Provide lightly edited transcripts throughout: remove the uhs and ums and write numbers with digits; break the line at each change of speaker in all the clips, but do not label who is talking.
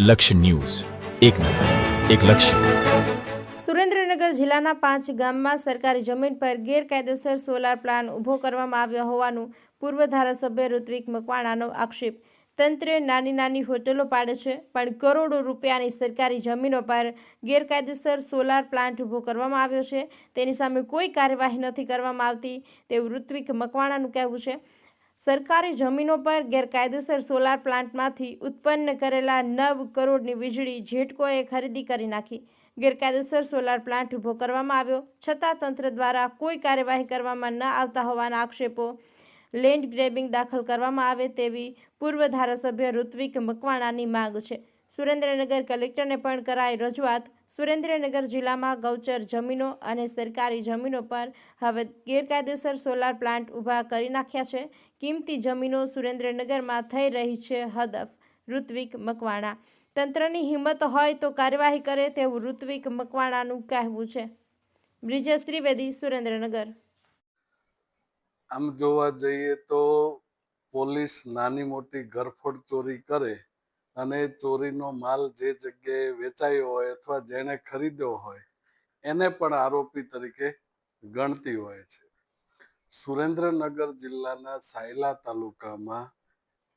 લક્ષ્ય ન્યૂઝ, એક નજર, એક લક્ષ્ય.
સુરેન્દ્રનગર જિલ્લાના 5 ગામમાં સરકારી જમીન પર ગેરકાયદેસર સોલાર પ્લાન્ટ ઊભો કરવામાં આવ્યો હોવાનું પૂર્વ ધારાસભ્ય ઋત્વિક મકવાણાનો આક્ષેપ. તંત્રે નાની નાની હોટલો પાડે છે, પણ કરોડો રૂપિયાની સરકારી જમીનો પર ગેરકાયદેસર સોલાર પ્લાન્ટ ઊભો કરવામાં આવ્યો છે. તેની સામે કોઈ કાર્યવાહી નથી કરવામાં આવતી તેવું ઋત્વિક મકવાણાનું કહેવું છે. સરકારી જમીનો પર ગેરકાયદેસર સોલાર પ્લાન્ટમાંથી ઉત્પન્ન કરેલા 9 કરોડની વીજળી જેટકોએ ખરીદી કરી નાખી. ગેરકાયદેસર સોલાર પ્લાન્ટ ઊભો કરવામાં આવ્યો છતાં તંત્ર દ્વારા કોઈ કાર્યવાહી કરવામાં ન આવતા હોવાના આક્ષેપો. લેન્ડ ગ્રેબિંગ દાખલ કરવામાં આવે તેવી પૂર્વ ધારાસભ્ય ઋત્વિક મકવાણાની માંગ છે. સુરેન્દ્રનગર કલેક્ટરને પણ કરાઈ રજૂઆત. સુરેન્દ્રનગર જિલ્લામાં ગૌચર જમીનો અને સરકારી જમીનો પર હવે ગેરકાયદેસર સોલાર પ્લાન્ટ ઊભા કરી નાખ્યા છે. કિંમતી જમીનો સુરેન્દ્રનગરમાં થઈ રહી છે હડપ. ઋત્વિક મકવાણા. તંત્રની હિંમત હોય તો કાર્યવાહી કરે તેવું ઋત્વિક મકવાણાનું કહેવું છે. બ્રિજેશ ત્રિવેદી, સુરેન્દ્રનગર.
આમ જોવા જઈએ તો પોલીસ નાની મોટી ઘરફોડ ચોરી કરે અને ચોરીનો માલ જે જગ્યાએ વેચાયો હોય અથવા જેણે ખરીદ્યો હોય એને પણ આરોપી તરીકે ગણતી હોય છે. સુરેન્દ્રનગર જિલ્લાના સાયલા તાલુકામાં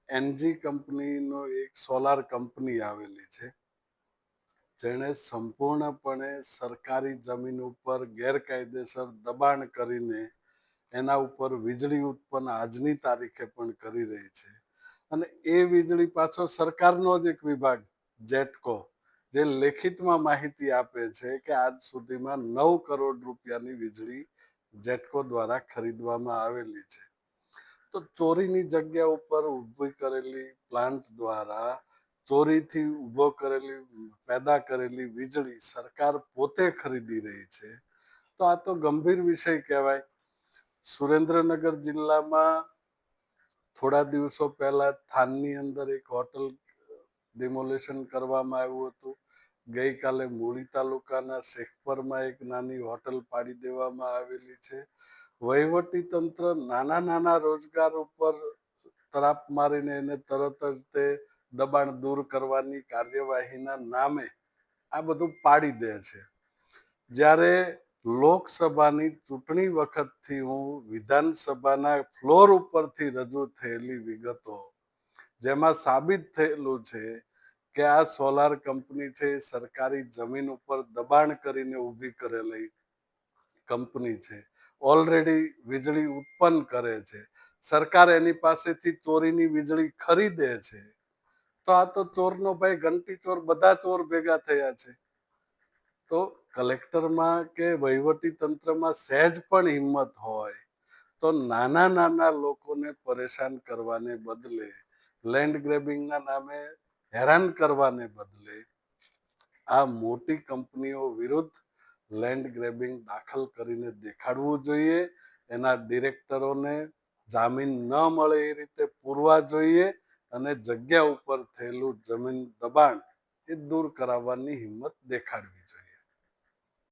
એનજી કંપનીનો એક સોલાર કંપની આવેલી છે, જેણે સંપૂર્ણપણે સરકારી જમીન ઉપર ગેરકાયદેસર દબાણ કરીને એના ઉપર વીજળી ઉત્પન્ન આજની તારીખે પણ કરી રહી છે. અને એ વીજળી પાછો સરકારનો જ એક વિભાગ જેટકો, જે લેખિતમાં માહિતી આપે છે કે આજ સુધીમાં 9 કરોડ રૂપિયાની વીજળી જેટકો દ્વારા ખરીદવામાં આવેલી છે. તો ચોરીની જગ્યા ઉપર ઊભી કરેલી પ્લાન્ટ દ્વારા ચોરીથી ઊભો કરેલી પેદા કરેલી વીજળી સરકાર પોતે ખરીદી રહી છે. તો આ તો ગંભીર વિષય કહેવાય. સુરેન્દ્રનગર જિલ્લામાં થોડા દિવસો પહેલા થાનની અંદર એક હોટલ ડિમોલેશન કરવામાં આવ્યું હતું. ગઈકાલે મૂળી તાલુકાના શેખપરમાં એક નાની હોટલ પાડી દેવામાં આવેલી છે. વહીવટી તંત્ર નાના નાના રોજગાર ઉપર તરાપ મારીને એને તરત જ તે દબાણ દૂર કરવાની કાર્યવાહીના નામે આ બધું પાડી દે છે. જ્યારે લોકસભાની ચૂંટણી વખતથી હું વિધાનસભાના ફ્લોર ઉપરથી રજૂ થયેલી વિગતો, જેમાં સાબિત થયેલું છે કે આ સોલાર કંપની છે સરકારી જમીન ઉપર દબાણ કરીને ઊભી કરેલી કંપની છે, ઓલરેડી વીજળી ઉત્પન્ન કરે છે, સરકાર એની પાસેથી ચોરીની વીજળી ખરીદે છે. તો આ તો ચોરનો ભાઈ ઘંટી ચોર, બધા ચોર ભેગા થયા છે. તો કલેક્ટરમાં કે વહીવટી તંત્રમાં સહેજ પણ હિંમત હોય તો નાના નાના લોકોને પરેશાન કરવાને બદલે, લેન્ડ ગ્રેબિંગના નામે હેરાન કરવાને બદલે આ મોટી કંપનીઓ વિરુદ્ધ લેન્ડ ગ્રેબિંગ દાખલ કરીને દેખાડવું જોઈએ. એના ડિરેક્ટરોને જામીન ન મળે એ રીતે પૂરવા જોઈએ અને જગ્યા ઉપર થયેલું જમીન દબાણ એ દૂર કરાવવાની હિંમત દેખાડવી.